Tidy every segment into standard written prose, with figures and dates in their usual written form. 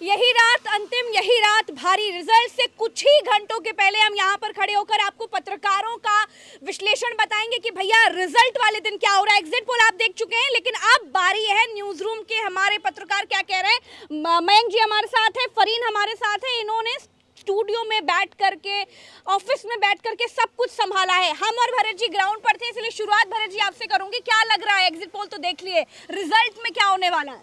यही रात अंतिम, यही रात भारी। रिजल्ट से कुछ ही घंटों के पहले हम यहाँ पर खड़े होकर आपको पत्रकारों का विश्लेषण बताएंगे कि भैया रिजल्ट वाले दिन क्या हो रहा है। एग्जिट पोल आप देख चुके हैं, लेकिन अब बारी है न्यूज रूम के हमारे पत्रकार क्या कह रहे हैं। मयंक जी हमारे साथ है, फरीन हमारे साथ है। इन्होंने स्टूडियो में बैठ करके, ऑफिस में बैठ करके सब कुछ संभाला है। हम और भरत जी ग्राउंड पर थे, इसलिए शुरुआत भरत जी आपसे करूंगी। क्या लग रहा है, एग्जिट पोल तो देख लिए, रिजल्ट में क्या होने वाला है?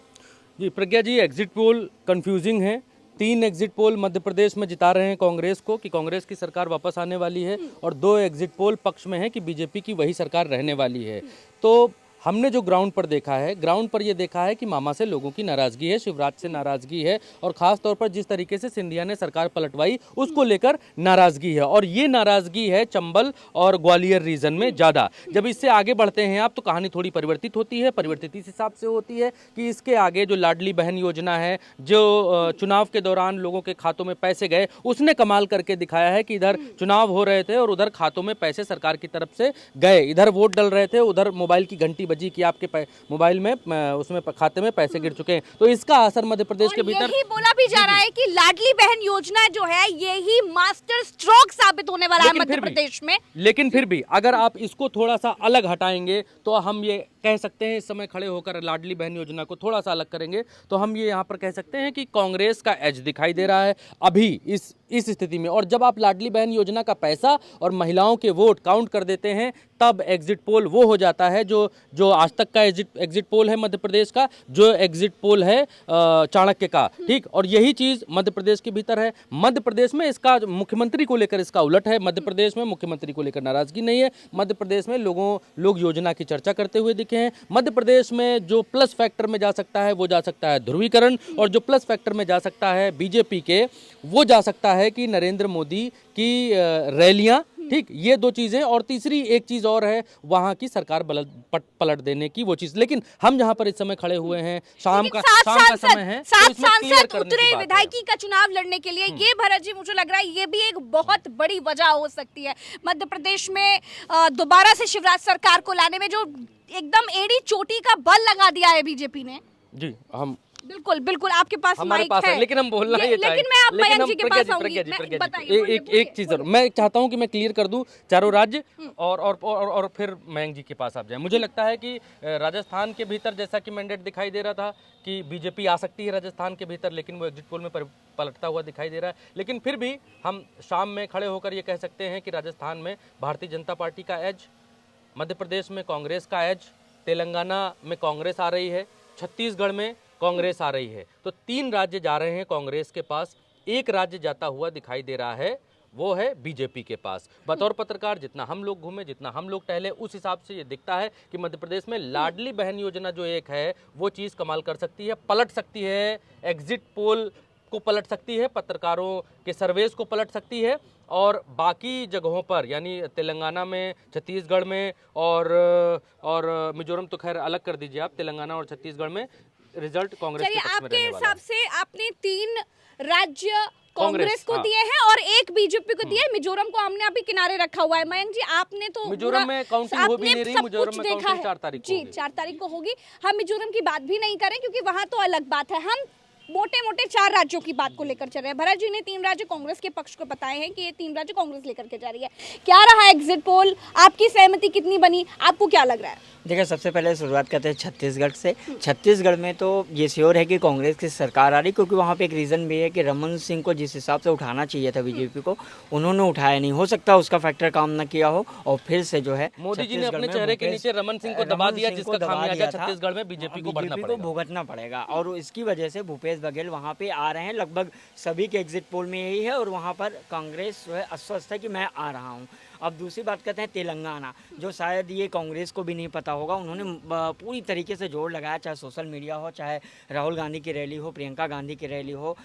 जी प्रज्ञा जी, एग्जिट पोल कंफ्यूजिंग है। 3 एग्जिट पोल मध्य प्रदेश में जिता रहे हैं कांग्रेस को कि कांग्रेस की सरकार वापस आने वाली है, और 2 एग्जिट पोल पक्ष में है कि बीजेपी की वही सरकार रहने वाली है। तो हमने जो ग्राउंड पर देखा है, ग्राउंड पर ये देखा है कि मामा से लोगों की नाराज़गी है, शिवराज से नाराज़गी है, और ख़ास तौर पर जिस तरीके से सिंधिया ने सरकार पलटवाई उसको लेकर नाराज़गी है। और ये नाराज़गी है चंबल और ग्वालियर रीजन में ज़्यादा। जब इससे आगे बढ़ते हैं आप तो कहानी थोड़ी परिवर्तित होती है। परिवर्तित इस हिसाब से होती है कि इसके आगे जो लाडली बहन योजना है, जो चुनाव के दौरान लोगों के खातों में पैसे गए, उसने कमाल करके दिखाया है कि इधर चुनाव हो रहे थे और उधर खातों में पैसे सरकार की तरफ से गए। इधर वोट डल रहे थे, उधर मोबाइल की घंटी बजी कि आपके मोबाइल में उसमें खाते में पैसे गिर चुके हैं। तो इसका असर मध्य प्रदेश के भीतर यही बोला भी जा रहा है कि लाडली बहन योजना जो है यही मास्टर स्ट्रोक साबित होने वाला है मध्य प्रदेश में। लेकिन फिर भी अगर आप इसको थोड़ा सा अलग हटाएंगे तो हम ये कह सकते हैं, इस समय खड़े होकर लाडली बहन योजना को थोड़ा सा अलग करेंगे तो हम ये यहाँ पर कह सकते हैं कि कांग्रेस का एज दिखाई दे रहा है अभी इस स्थिति में। और जब आप लाडली बहन योजना का पैसा और महिलाओं के वोट काउंट कर देते हैं तब एग्जिट पोल वो हो जाता है जो आज तक का एग्जिट पोल है मध्य प्रदेश का, जो एग्जिट पोल है चाणक्य का। ठीक, और यही चीज मध्य प्रदेश के भीतर है। मध्य प्रदेश में इसका मुख्यमंत्री को लेकर इसका उलट है। मध्य प्रदेश में मुख्यमंत्री को लेकर नाराजगी नहीं है। मध्य प्रदेश में लोग योजना की चर्चा करते हुए दिखे हैं। मध्य प्रदेश में जो प्लस फैक्टर में जा सकता है वो जा सकता है ध्रुवीकरण, और जो प्लस फैक्टर में जा सकता है बीजेपी के वो जा सकता है कि नरेंद्र मोदी की रैलियां। ठीक, ये 2 चीजें, और तीसरी एक चीज और है वहां की सरकार पलट देने की वो चीज। लेकिन हम जहां पर इस समय खड़े हुए हैं, शाम का समय है, 7 सांसद उतरे विधायकी का चुनाव लड़ने के लिए। ये भरत जी मुझे लग रहा है ये भी एक बहुत बड़ी वजह हो सकती है मध्य प्रदेश में दोबारा से शिवराज सरकार को लाने में, जो एकदम एड़ी चोटी का बल लगा दिया है बीजेपी ने। जी, हम बिल्कुल बिल्कुल आपके पास माइक है, लेकिन हम बोलना ये लेकिन मैं आप मयंक जी के पास आऊंगी। एक चीज जरूर मैं चाहता हूं कि मैं क्लियर कर दूं चारों राज्य और फिर मयंक जी के पास आप जाए। मुझे लगता है कि राजस्थान के भीतर जैसा कि मैंडेट दिखाई दे रहा था कि बीजेपी आ सकती है राजस्थान के भीतर, लेकिन वो एग्जिट पोल में पलटता हुआ दिखाई दे रहा है। लेकिन फिर भी हम शाम में खड़े होकर ये कह सकते हैं कि राजस्थान में भारतीय जनता पार्टी का एज, मध्य प्रदेश में कांग्रेस का एज, तेलंगाना में कांग्रेस आ रही है, छत्तीसगढ़ में कांग्रेस आ रही है। तो 3 राज्य जा रहे हैं कांग्रेस के पास, 1 राज्य जाता हुआ दिखाई दे रहा है, वो है बीजेपी के पास। बतौर पत्रकार जितना हम लोग घूमे, जितना हम लोग टहले, उस हिसाब से ये दिखता है कि मध्य प्रदेश में लाडली बहन योजना जो एक है वो चीज़ कमाल कर सकती है, पलट सकती है, एग्जिट पोल को पलट सकती है, पत्रकारों के सर्वेस को पलट सकती है। और बाकी जगहों पर यानी तेलंगाना में, छत्तीसगढ़ में और मिजोरम तो खैर अलग कर दीजिए आप, तेलंगाना और छत्तीसगढ़ में रिजल्ट कांग्रेस के पक्ष में रहने वाला है। आपके हिसाब से आपने 3 राज्य कांग्रेस को दिए हैं और 1 बीजेपी को दिया है। मिजोरम को हमने अभी किनारे रखा हुआ है। मयंक जी आपने तो मिजोरम में काउंटिंग हो भी नहीं रही, मिजोरम में काउंटिंग 4 तारीख को होगी। 4 तारीख को होगी। हम मिजोरम की बात भी नहीं करें क्योंकि वहां तो अलग बात है। हम मोटे 4 राज्यों की बात को लेकर चल रहे हैं। भरत जी ने 3 राज्य कांग्रेस के पक्ष को बताए हैं कि ये 3 राज्य कांग्रेस लेकर के जा रही है। क्या रहा एग्जिट पोल, आपकी सहमति कितनी बनी, आपको क्या लग रहा है? देखिए, सबसे पहले शुरुआत करते हैं छत्तीसगढ़ से। छत्तीसगढ़ में तो ये श्योर है कि कांग्रेस की सरकार आ रही, क्योंकि वहाँ पे एक रीज़न भी है कि रमन सिंह को जिस हिसाब से उठाना चाहिए था बीजेपी को, उन्होंने उठाया नहीं। हो सकता है उसका फैक्टर काम न किया हो और फिर से जो है मोदी जी ने अपने चेहरे के नीचे रमन सिंह को दबा दिया, जिसका खामियाजा छत्तीसगढ़ में बीजेपी को भुगतना पड़ेगा। और इसकी वजह से भूपेश बघेल वहाँ पे आ रहे हैं। लगभग सभी के एग्जिट पोल में यही है, और वहाँ पर कांग्रेस जो है अस्वस्थ है कि मैं आ रहा हूँ। अब दूसरी बात करते हैं तेलंगाना, जो शायद ये कांग्रेस को भी नहीं पता होगा। उन्होंने पूरी तरीके से जोर लगाया, चाहे सोशल मीडिया हो, चाहे राहुल गांधी की रैली हो, प्रियंका गांधी की रैली हो,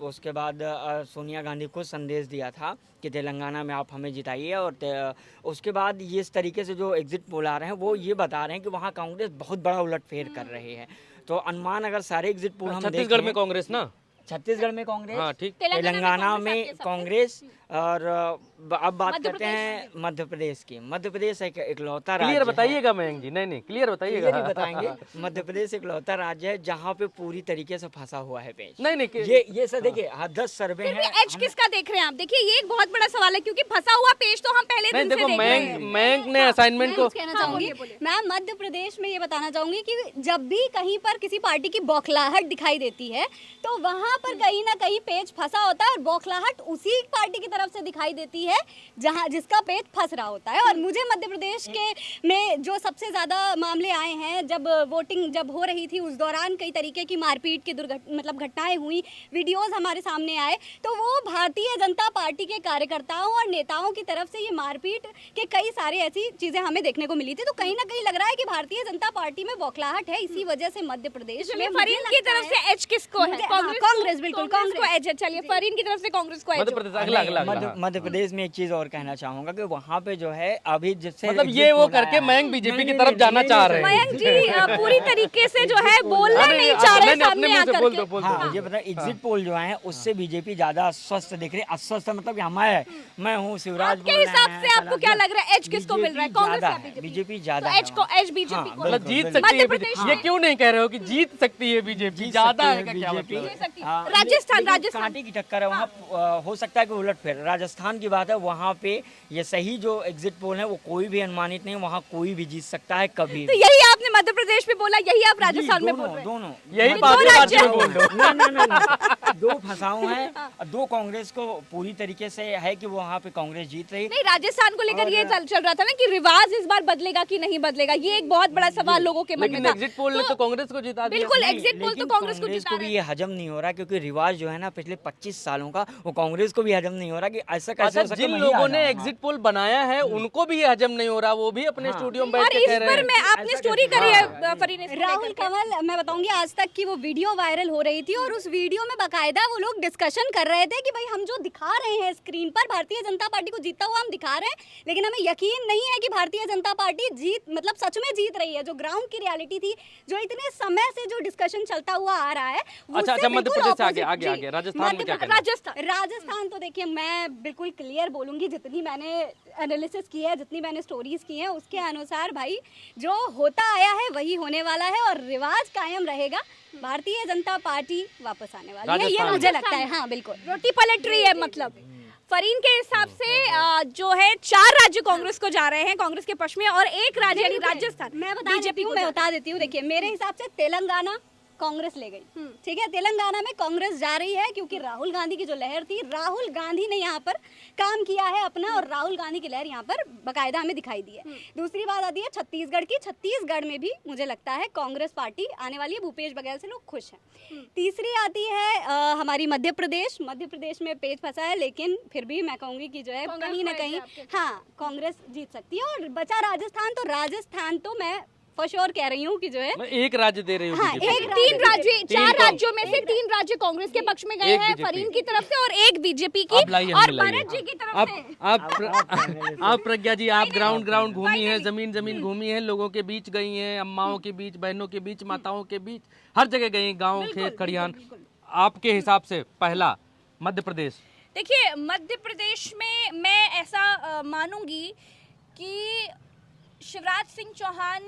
उसके बाद सोनिया गांधी को संदेश दिया था कि तेलंगाना में आप हमें जिताइए। और उसके बाद ये इस तरीके से जो एग्जिट पोल आ रहे हैं वो ये बता रहे हैं कि वहाँ कांग्रेस बहुत बड़ा उलटफेर कर रहे हैं। तो अनुमान अगर सारे एग्जिट पोल हम छत्तीसगढ़ में कांग्रेस ना छत्तीसगढ़ में कांग्रेस, हाँ, ठीक। तेलंगाना में आपके सबके। कांग्रेस, और अब बात मध्य करते हैं मध्य प्रदेश की। मध्य प्रदेश एक इकलौता राज्य क्लियर है। बताइएगा मयंक जी, नहीं क्लियर बताइएगा। क्लियर ही बताएंगे। मध्य प्रदेश इकलौता राज्य है जहाँ पे पूरी तरीके से फंसा हुआ है पेज। नहीं ये सर देखिए, 10 सर्वे फिर भी हैं। एज किसका देख रहे हैं आप? देखिए ये एक बहुत बड़ा सवाल है, क्योंकि फंसा हुआ पेज तो हम पहले नहीं दिन से देखो, देख रहे हैं। मयंक ने असाइनमेंट को कहना चाहूंगी मैं मध्य प्रदेश में ये बताना चाहूंगी कि जब भी कहीं पर किसी पार्टी की बौखलाहट दिखाई देती है तो वहां पर कहीं ना कहीं पेज फंसा होता है, और बौखलाहट उसी पार्टी की तरफ से दिखाई देती है जहां जिसका पेज फंस रहा होता है। और मुझे मध्य प्रदेश के में जो सबसे ज्यादा मामले आए हैं, जब वोटिंग जब हो रही थी उस दौरान कई तरीके की मारपीट की मतलब घटनाएं हुई, वीडियोस हमारे सामने आए, तो वो भारतीय जनता पार्टी के कार्यकर्ताओं और नेताओं की तरफ से ये मारपीट के कई सारे ऐसी चीजें हमें देखने को मिली थी। तो कहीं ना कहीं लग रहा है कि भारतीय जनता पार्टी में बौखलाहट है, इसी वजह से मध्य प्रदेश चलिए में फरीन की तरफ से एज किसको है? कांग्रेस बिल्कुल कांग्रेस को एज है। चलिए फरीन की तरफ से कांग्रेस को एज मध्य प्रदेश अगला अगला अगला, हाँ। मध्य प्रदेश में एक चीज और कहना चाहूंगा कि वहाँ पे जो है अभी जिससे मतलब ये वो करके मयंक बीजेपी की तरफ जाना चाह रहे हैं। मयंक जी पूरी तरीके से जो है बोलना अरे, नहीं चाह रहे नहीं, अपने सामने मुंह से आकर बोल के। दो, बोल दो। हाँ, ये बता एग्जिट पोल जो है उससे बीजेपी ज्यादा अस्वस्थ दिख रही है। अस्वस्थ मतलब कि मैं हूँ शिवराज आपके बोल रहे हिसाब हैं, से आपको क्या लग रहा है एज किसको मिल रहा है? कांग्रेस या बीजेपी? बीजेपी ज्यादा तो है एज को वहाँ। एज बीजेपी हाँ, को मतलब जीत बिल्कुल, सकती है मध्य प्रदेश बीजेपी। ये क्यों नहीं कह रहे हो कि जीत सकती है बीजेपी? जीत ज्यादा सकती है का क्या बीजेपी। मतलब है? सकती है। हाँ, राजस्थान, लेकिन राजस्थान। कांटे की टक्कर है वहाँ। हो सकता है कि उलट फिर राजस्थान की बात है, वहाँ पे ये सही जो एग्जिट पोल है वो कोई भी अनुमानित नहीं, वहाँ कोई भी जीत सकता है कभी तो भी। यही आपने मध्य प्रदेश में बोला, यही आप राजस्थान में बोल रहे हैं? दोनों यही दो पांचों राज्य राज्यों में बोल दो। नहीं, दो फंसाऊ हैं, और दो कांग्रेस को पूरी तरीके से है कि वो वहाँ पे कांग्रेस जीत रही। नहीं, राजस्थान को लेकर ये चल रहा था ना कि रिवाज इस बार बदलेगा कि नहीं बदलेगा, ये एक बहुत बड़ा सवाल लोगों के मन में लेकिन था। एग्जिट पोल ने तो कांग्रेस को जिता दिया। बिल्कुल, नहीं, एग्जिट पोल तो लेकिन कांग्रेस को कांग्रेस जिता को भी रहा ये हजम नहीं हो रहा, क्योंकि रिवाज जो है ना पिछले 25 सालों का, वो कांग्रेस को भी हजम नहीं हो रहा कि ऐसा कैसे अच्छा, हो सकता है, जिन मैं ही लोगों आ ने जाऊंगा। एग्जिट पोल बनाया है उनको भी ये हजम नहीं हो रहा, वो भी अपने हाँ। स्टूडियो में बैठ और के इस कह रहे पर हैं। मैं आपने स्टोरी करी है फरीन इसको राहुल लेकर के। कमल, मैं बताऊंगी आज तक की वो वीडियो वायरल हो रही थी, और उस वीडियो में बाकायदा वो लोग डिस्कशन कर रहे थे कि भाई हम जो दिखा रहे हैं स्क्रीन पर भारतीय जनता पार्टी को जीतता हुआ हम दिखा रहे हैं, लेकिन हमें यकीन नहीं है कि भारतीय जनता पार्टी मतलब सच में जीत रही है। जो ग्राउंड की रियलिटी थी, जो इतने समय से जो डिस्कशन चलता हुआ आ रहा है, वो अच्छा, उससे मध्य बिल्कुल प्रदेश से opposite। आगे जी, राजस्थान में मध्य क्या प्र- कहना है? राजस्थान तो देखिए मैं बिल्कुल क्लियर बोलूंगी, जितनी मैंने एनालिसिस की है, जितनी मैंने स्टोरीज की हैं, उसके अनुसार भाई जो होता आया है वही होने वाला है, और रिवाज कायम रहेगा। भारतीय जनता पार्टी वापस आने वाली है, ये राजस्थान मुझे में। लगता है। हाँ बिल्कुल। रोटी पलट रही है मतलब। फरीन के हिसाब से जो है 4 राज्य कांग्रेस को जा रहे हैं, कांग्रेस के पक्ष में, और एक राज्य यानी राजस्थान मैं बता देती हूँ। देखिए मेरे हिसाब से तेलंगाना कांग्रेस ले गई, ठीक है। तेलंगाना में कांग्रेस जा रही है क्योंकि राहुल गांधी की जो लहर थी, राहुल गांधी ने यहाँ पर काम किया है अपना, और राहुल गांधी की लहर यहाँ पर बकायदा हमें दिखाई दी है। दूसरी बात आती है छत्तीसगढ़ की। छत्तीसगढ़ में भी मुझे लगता है कांग्रेस पार्टी आने वाली है, भूपेश बघेल से लोग खुश हैं। तीसरी आती है हमारी मध्य प्रदेश। मध्य प्रदेश में पेच फंसा है, लेकिन फिर भी मैं कहूँगी कि जो है कांग्रेस कहीं ना को कहीं ऐसे आपके- हाँ कांग्रेस जीत सकती है। और बचा राजस्थान तो मैं फॉर श्योर कह रही हूँ कि जो है मैं एक राज्य दे रही हूँ हाँ, बीजेपी एक को। 3 राज्य, 4 तीन राज्यों में से 3 राज्य कांग्रेस के पक्ष में गए एक हैं बीजेपी। फरीन की तरफ से, और एक बीजेपी की, आप लाइए, और हमें लाइए। भरत जी की तरफ आप से। आप प्रज्ञा जी, आप ग्राउंड घूमी है, जमीन घूमी है, लोगों के बीच गई हैं, अम्माओं के बीच, बहनों के बीच, माताओं के बीच, हर जगह गई हैं, गाँव खेत खड़ियान। आपके हिसाब से पहला मध्य प्रदेश। देखिए मध्य प्रदेश में मैं ऐसा मानूंगी कि शिवराज सिंह चौहान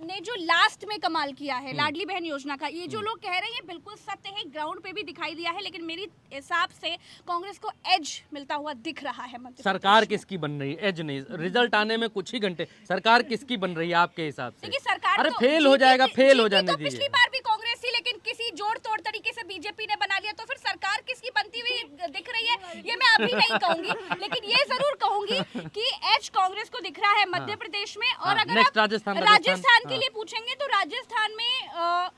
ने जो लास्ट में कमाल किया है लाडली बहन योजना का, ये जो लोग कह रहे हैं ये बिल्कुल सत्य है, ग्राउंड पे भी दिखाई दिया है, लेकिन मेरी हिसाब से कांग्रेस को एज मिलता हुआ दिख रहा है मध्य सरकार प्रदेश में। किसकी बन रही है? एज नहीं, रिजल्ट आने में कुछ ही घंटे। सरकार किसकी बन रही है आपके हिसाब से? देखिए सरकार अरे तो फेल हो जीती- जाएगा, फेल हो जीती जाने तो दीजिए। पिछली बार भी कांग्रेस थी, लेकिन किसी जोड़ तोड़ तरीके से बीजेपी ने बना लिया, तो फिर सरकार किसकी बनती हुई दिख रही है ये मैं अभी नहीं कहूंगी, लेकिन ये जरूर कहूंगी कि एज कांग्रेस को दिख रहा है मध्य प्रदेश में। और हाँ, अगर next आप राजस्थान के हाँ। लिए पूछेंगे तो राजस्थान में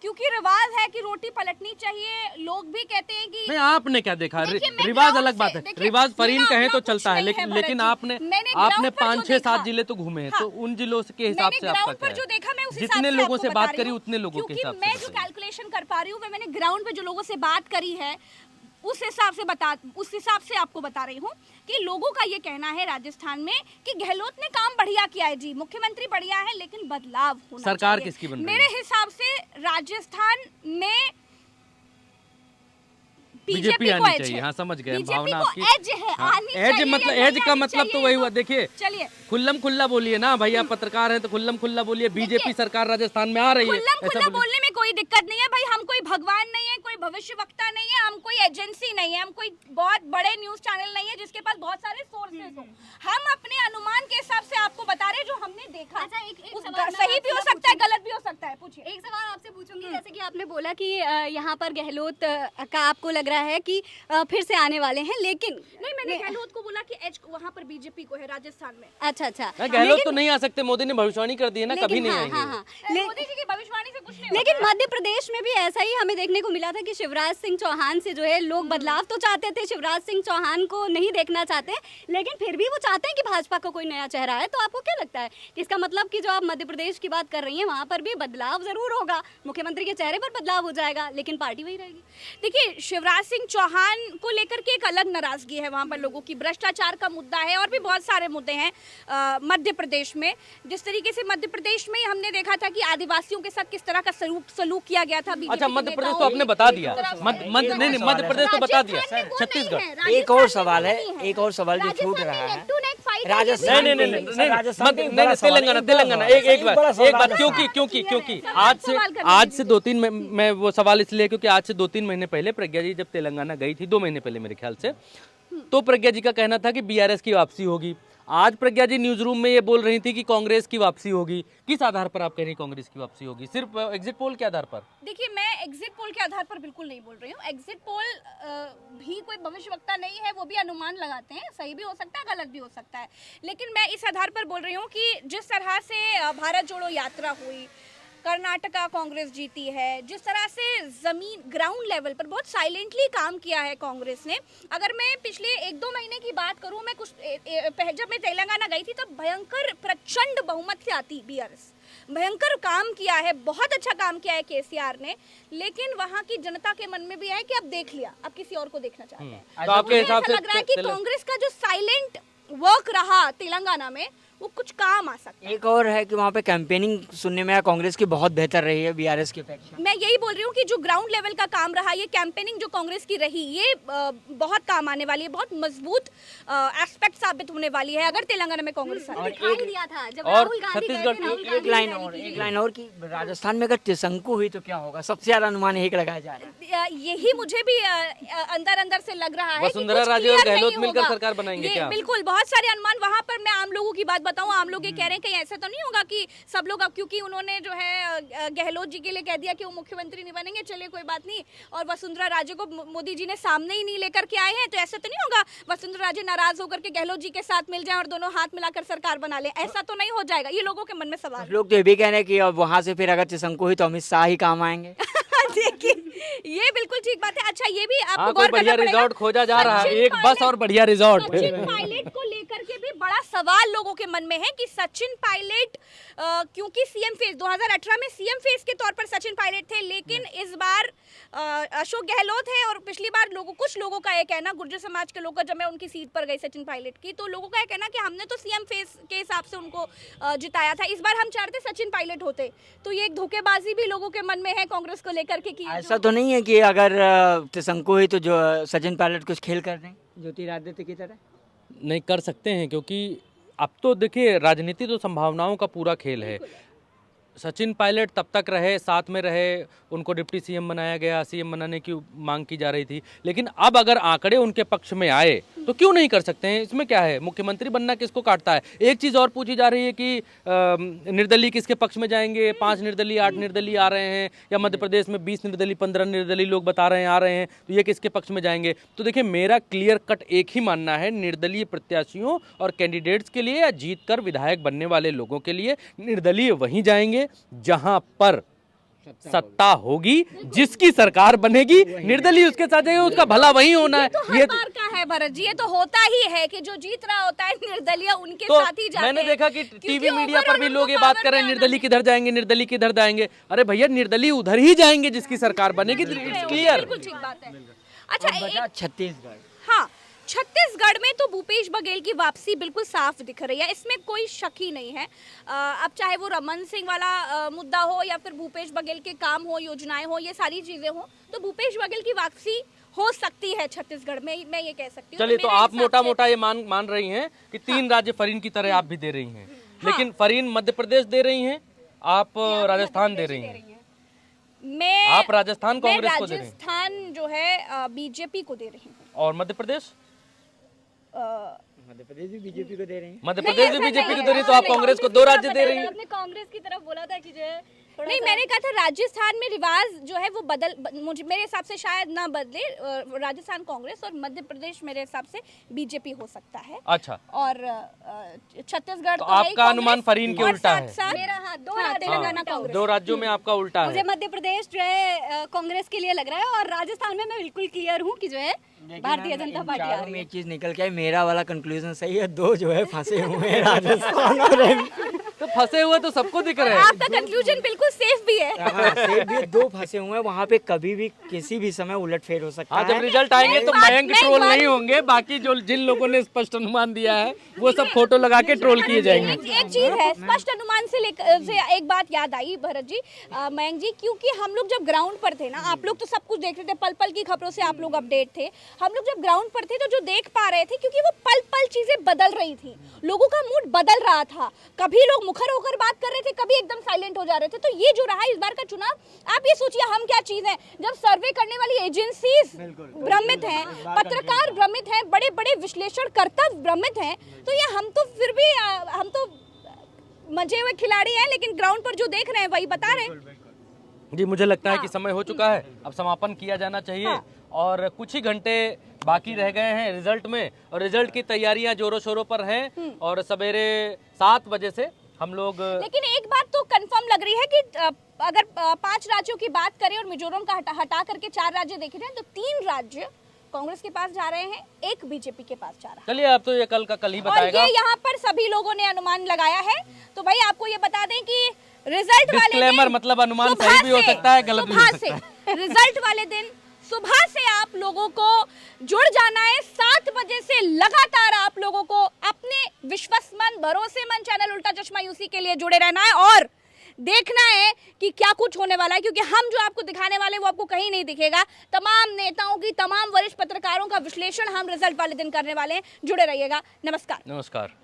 क्योंकि रिवाज है कि रोटी पलटनी चाहिए, लोग भी कहते हैं कि नहीं, आपने क्या देखा? देखिए, मैं रिवाज ground अलग से- बात है, देखिए, रिवाज फरीन मेरा कहे अपना तो कुछ चलता है, नहीं है लेकिन भरत लेकिन जी। आपने मैंने ground पर 5, जो 6, 7 देखा- जिले तो घूमे हैं, हाँ। तो उन जिलों के हिसाब मैंने से आपका ग्राउंड क्या पर जो है? देखा मैं उस हिसाब जितने से लोगों आपको से बता बात रही करी हूँ। उतने लोगों के क्योंकि हिसाब से मैं जो बताइए। कैलकुलेशन कर पा रही हूँ, मैंने ग्राउंड पे जो लोगों से बात करी है उस हिसाब से आपको बता रही हूँ कि लोगों का ये कहना है राजस्थान में कि गहलोत ने काम बढ़िया किया है जी, मुख्यमंत्री बढ़िया है, लेकिन बदलाव होना सरकार चाहिए। किसकी बन रही मेरे है? हिसाब से राजस्थान में बीजेपी को आनी edge चाहिए। है। हाँ, समझ गए हम, बीजेपी भावना को आपकी। edge है, हाँ, आनी एज चाहिए मतलब या एज नहीं का आनी मतलब तो चाहिए? वही हुआ। देखिए, चलिए खुल्लम खुल्ला बोलिए ना भाई, आप पत्रकार हैं तो खुल्लम खुल्ला बोलिए। बीजेपी सरकार राजस्थान में आ रही है, खुल्लम ऐसा खुल्ला बोलिए। बोलने में कोई दिक्कत नहीं है भाई। हम कोई भगवान नहीं है, कोई भविष्यवक्ता नहीं है, हम कोई एजेंसी नहीं है, हम कोई बहुत बड़े न्यूज चैनल नहीं है जिसके पास बहुत सारे सोर्सेस हो। हम अपने अनुमान के हिसाब से आपको बता रहे हैं जो हमने देखा। अच्छा, एक उस- सवाल मैं सही भी हो आपसे सकता है, गलत भी हो सकता है। पूछिए। एक सवाल आपसे पूछूंगी, जैसे कि आपने बोला कि यहाँ पर गहलोत का आपको लग रहा है कि फिर से आने वाले हैं, लेकिन नहीं, मैंने गहलोत को बोला कि एज वहाँ पर बीजेपी को है राजस्थान में। अच्छा अच्छा, गहलोत तो नहीं आ सकते, मोदी ने भविष्यवाणी कर दी है ना, लेकिन कभी नहीं हाँ, आएंगे हाँ, वो। हाँ, मोदी जी की भविष्यवाणी से कुछ नहीं लेकिन होता है। मध्य प्रदेश में भी ऐसा ही हमें देखने को मिला था कि शिवराज सिंह चौहान से जो है लोग बदलाव तो चाहते थे, शिवराज सिंह चौहान को नहीं देखना चाहते, लेकिन फिर भी वो चाहते हैं कि भाजपा का कोई नया चेहरा है। तो आपको क्या लगता है कि इसका मतलब कि जो आप मध्य प्रदेश की बात कर रही हैं वहाँ पर भी बदलाव जरूर होगा, मुख्यमंत्री के चेहरे पर बदलाव हो जाएगा, लेकिन पार्टी वही रहेगी? देखिए, शिवराज सिंह चौहान को लेकर के एक अलग नाराजगी है वहाँ पर लोगों की। भ्रष्टाचार का मुद्दा है और भी बहुत सारे मुद्दे हैं मध्य प्रदेश में। जिस तरीके से मध्य प्रदेश में ही हमने देखा था कि आदिवासियों के साथ किस तरह का सलूक किया गया था। बीजेपी अच्छा, के मध्य प्रदेश नेताओं तो आपने की बता दिया, तरफ से। मध्य प्रदेश तो बता दिया। राजस्थान में वो नहीं छत्तीसगढ़ है, एक और राजस्थान में सवाल वो है, नहीं है। एक और सवाल जो छूट राजस्थान रहा में है। neck to neck fight है, राजस्थान ये नहीं नहीं, नहीं सर, नहीं राजस्थान मत में एक नहीं बड़ा सवाल है, तेलंगाना एक बड़ा तेलंगाना सवाल है, एक बार बड़ा सवाल एक बात है। क्योंकि सवाल सवाल करने आज दीजिए। से 2-3 मैं वो सवाल इसलिए क्योंकि आज से 2-3 महीने पहले प्रज्ञा जी जब तेलंगाना गई थी, 2 महीने पहले मेरे ख्याल से, तो प्रज्ञा जी का कहना था कि बीआरएस की वापसी होगी। आज प्रज्ञा जी न्यूज रूम में ये बोल रही थी कि कांग्रेस की वापसी होगी। किस आधार पर आप कह रही हैं कांग्रेस की वापसी होगी? सिर्फ एग्जिट पोल के आधार पर? देखिए, मैं एग्जिट पोल के आधार पर बिल्कुल नहीं बोल रही हूँ। एग्जिट पोल भी कोई भविष्यवक्ता नहीं है, वो भी अनुमान लगाते हैं, सही भी हो सकता है, गलत भी हो सकता है। लेकिन मैं इस आधार पर बोल रही हूँ कि जिस तरह से भारत जोड़ो यात्रा हुई, कर्नाटका कांग्रेस जीती है, जिस तरह से जमीन ग्राउंड लेवल पर बहुत साइलेंटली काम किया है कांग्रेस ने। अगर मैं पिछले 1-2 महीने की बात करूं, मैं कुछ जब मैं तेलंगाना गई थी तब भयंकर प्रचंड बहुमत से आती बीआरएस। भयंकर काम किया है, बहुत अच्छा काम किया है केसीआर ने, लेकिन वहां की जनता के मन में भी है कि अब देख लिया, अब किसी और को देखना चाहते हैं। तो आपके मुझे हिसाब ऐसा से लग रहा है कि कांग्रेस का जो साइलेंट वर्क रहा तेलंगाना में वो कुछ काम आ सकता है। एक और है कि वहाँ पे कैंपेनिंग सुनने में आया कांग्रेस की बहुत बेहतर रही है बीआरएस की अपेक्षा। मैं यही बोल रही हूँ कि जो ग्राउंड लेवल का काम रहा, ये कैंपेनिंग जो कांग्रेस की रही, ये बहुत काम आने वाली है, बहुत मजबूत एस्पेक्ट साबित होने वाली है अगर तेलंगाना में कांग्रेस आती है। दिखाई दिया था जब और राहुल गांधी गए थे, छत्तीसगढ़ राहुल एक गांधी लाइन रैली और, की एक थी। लाइन और कि राजस्थान में अगर त्रिशंकु हुई तो क्या होगा? सबसे ज्यादा अनुमान यही लगाया जा रहा है। यही मुझे भी अंदर अंदर से लग रहा है कि वसुंधरा कुछ राजे और clear गहलोत नहीं मिलकर होगा। सरकार बनाएंगे ये क्या? बिल्कुल, बहुत सारे अनुमान वहां पर। मैं आम लोगों की बात बताऊं, आम लोग ये कह रहे हैं कि ऐसा तो नहीं होगा कि सब लोग अब, क्योंकि उन्होंने जो है गहलोत जी के लिए कह दिया कि वो मुख्यमंत्री नहीं बनेंगे, चलिए कोई बात नहीं, और वसुंधरा राजे को मोदी जी ने सामने ही नहीं लेकर के आए हैं, तो ऐसा तो नहीं होगा वसुंधरा राजे नाराज होकर के गहलोत जी के साथ मिल जाए और दोनों हाथ मिलाकर सरकार बना ले? ऐसा तो नहीं हो जाएगा। ये लोगों के मन में सवाल है। लोग तो ये भी कह रहे हैं कि अब वहाँ से फिर अगर त्रिशंकु हुई तो अमित शाह ही काम आएंगे। देखिए, ये बिल्कुल ठीक बात है। अच्छा, ये भी आपको हाँ, गौर कोई बढ़िया करना पड़ेगा। रिजॉर्ट खोजा जा रहा है, सचिन एक बस पायलट- और बढ़िया रिजॉर्ट। सचिन पायलट को लेकर के भी बड़ा सवाल लोगों के मन में है कि सचिन पायलट, क्योंकि सीएम फेज 2018 में सीएम फेज के तौर पर सचिन पायलट थे, लेकिन इस बार अशोक गहलोत है। और पिछली बार कुछ लोगों का ये कहना, गुर्जर समाज के लोग का, जब मैं उनकी सीट पर गई सचिन पायलट की, तो लोगों का ये कहना कि हमने तो सीएम फेज के हिसाब से उनको जिताया था, इस बार हम चाहते सचिन पायलट होते। तो ये एक धोखेबाजी भी लोगों के मन में है कांग्रेस को लेकर के कि ऐसा तो नहीं है कि अगर त्रिशंकु हुई तो जो सचिन पायलट कुछ खेल कर दें ज्योतिरादित्य की तरह? नहीं कर सकते हैं, क्योंकि अब तो देखिए राजनीति तो संभावनाओं का पूरा खेल है। सचिन पायलट तब तक रहे, साथ में रहे, उनको डिप्टी सीएम बनाया गया, सीएम बनाने की मांग की जा रही थी, लेकिन अब अगर आंकड़े उनके पक्ष में आए तो क्यों नहीं कर सकते हैं? इसमें क्या है? मुख्यमंत्री बनना किसको काटता है? एक चीज़ और पूछी जा रही है कि निर्दलीय किसके पक्ष में जाएंगे? 5 निर्दलीय 8 निर्दलीय आ रहे हैं, या मध्य प्रदेश में 20 निर्दलीय 15 निर्दलीय लोग बता रहे हैं आ रहे हैं, तो ये किसके पक्ष में जाएंगे? तो देखिए, मेरा क्लियर कट एक ही मानना है, निर्दलीय प्रत्याशियों और कैंडिडेट्स के लिए या जीत कर विधायक बनने वाले लोगों के लिए निर्दलीय वहीं जाएंगे जहां पर सत्ता होगी, जिसकी सरकार बनेगी, निर्दलीय उसके साथ जाएगा, उसका भला वहीं होना है। तो हर बार का है भरत जी, ये तो होता ही है कि जो जीत रहा होता है निर्दलीय उनके तो साथ ही जाते मैंने हैं। देखा कि क्योंकि टीवी मीडिया पर भी overall लोग ये उनको बात power कर रहे हैं में निर्दलीय आना किधर जाएंगे, निर्दलीय किधर जाएंगे। अरे भैया, निर्दलीय उधर ही जाएंगे जिसकी सरकार बनेगी, है। क्लियर। बिल्कुल ठीक बात है। अच्छा, और बचा छत्तीसगढ़। हाँ, छत्तीसगढ़ में तो भूपेश बघेल की वापसी बिल्कुल साफ दिख रही है, इसमें कोई शक ही नहीं है। अब चाहे वो रमन सिंह वाला मुद्दा हो या फिर भूपेश बघेल के काम हो, योजनाएं हो, ये सारी चीज़ें हो, तो भूपेश बघेल की वापसी हो सकती है छत्तीसगढ़ में, मैं ये कह सकती हूँ। चलिए, तो मेरे आप हिसाब मोटा से- मोटा ये मान रही हैं कि 3 राज्य फरीन की तरह आप भी दे रही हैं, लेकिन फरीन मध्य प्रदेश दे रही हैं, आप राजस्थान दे रही हैं। आप राजस्थान कांग्रेस को दे रही हैं। राजस्थान जो है बीजेपी को दे रही हूँ। और मध्य प्रदेश? मध्य प्रदेश भी बीजेपी को दे रहे हैं। मध्य प्रदेश भी बीजेपी को दे रही है, तो आप कांग्रेस को 2 राज्य दे रही हैं। आपने कांग्रेस की तरफ बोला था कि जो है थोड़ा नहीं, सा- मैंने कहा था राजस्थान में रिवाज जो है वो मुझे मेरे हिसाब से शायद ना बदले। राजस्थान कांग्रेस और मध्य प्रदेश मेरे हिसाब से बीजेपी हो सकता है। अच्छा, और छत्तीसगढ़ तो है ही आपका अनुमान कांग्रेस, फरीन के और उल्टा है। साथ-साथ मेरा हाँ, दो हाँ, राज्य तेलंगाना उल्टा कांग्रेस। 2 राज्यों में आपका उल्टा मुझे है। मध्य प्रदेश जो है कांग्रेस के लिए लग रहा है, और राजस्थान में मैं बिल्कुल क्लियर हूँ कि जो है भारतीय जनता पार्टी आ चारों रही में है। एक चीज निकल के आई, मेरा वाला कंक्लूजन सही है, 2 जो है फंसे हुए हैं राजस्थान और तो फंसे हुए तो सबको दिख रहे हैं। आपका कंक्लूजन बिल्कुल सेफ भी है। हाँ, सेब भी 2 फंसे हुए हैं, वहाँ पे कभी भी किसी भी समय उलटफेर हो सकता हाँ, है। जब रिजल्ट आएंगे तो मैं बात- मयंक मैं ट्रोल बात- नहीं होंगे, बाकी जो जिन लोगों ने स्पष्ट अनुमान दिया है वो सब फोटो लगा के ट्रोल किए जाएंगे। एक चीज है, स्पष्ट अनुमान से लेकर से एक बात याद आई भरत जी, मयंक जी, क्योंकि हम लोग जब ग्राउंड पर थे ना, आप लोग तो सब कुछ देख रहे थे, पल पल की खबरों से आप लोग अपडेट थे। हम लोग जब ग्राउंड पर थे तो जो देख पा रहे थे, क्योंकि वो पल पल चीजें बदल रही थी, लोगों का मूड बदल रहा था। कभी लोग मुखर होकर बात कर रहे थे, कभी एकदम साइलेंट हो जा रहे थे। तो ये जो रहा इस बार का चुनाव, आप ये सोचिए हम क्या चीज है, जब सर्वे करने वाली एजेंसीज भ्रमित हैं, पत्रकार भ्रमित हैं, बड़े बड़े विश्लेषणकर्ता भ्रमित हैं, तो ये हम तो फिर भी हम तो मजे हुए खिलाड़ी हैं, लेकिन ग्राउंड पर जो देख रहे हैं वही बता रहे हैं। जी, मुझे लगता है कि समय हो चुका है, अब समापन किया जाना चाहिए और कुछ ही घंटे बाकी रह गए हैं रिजल्ट में, और रिजल्ट की तैयारियां जोरों शोरों पर हैं और सवेरे 7 बजे से हम लोग लेकिन एक बात तो कंफर्म लग रही है कि अगर 5 राज्यों की बात करें और मिजोरम का हटा करके 4 राज्य देखे जाए तो 3 राज्य कांग्रेस के पास जा रहे हैं, 1 बीजेपी के पास जा रहा है। चलिए, अब तो ये कल का कल ही और बताएगा। ये यहाँ पर सभी लोगों ने अनुमान लगाया है। तो भाई आपको ये बता दें कि रिजल्ट वाले Disclaimer, दिन मतलब अनुमान सुबह सही भी हो से- सकता है, गलत भी हो सुबह सकता से रिजल्ट वाले दिन सुबह से आप लोगों को जुड़ जाना है। 7 बजे से लगातार आप लोगों को अपने विश्वसमंद भरोसेमंद चैनल उल्टा चश्मा यूसी के लिए जुड़े रहना है और देखना है कि क्या कुछ होने वाला है, क्योंकि हम जो आपको दिखाने वाले हैं वो आपको कहीं नहीं दिखेगा। तमाम नेताओं की, तमाम वरिष्ठ पत्रकारों का विश्लेषण हम रिजल्ट वाले दिन करने वाले हैं। जुड़े रहिएगा। नमस्कार। नमस्कार।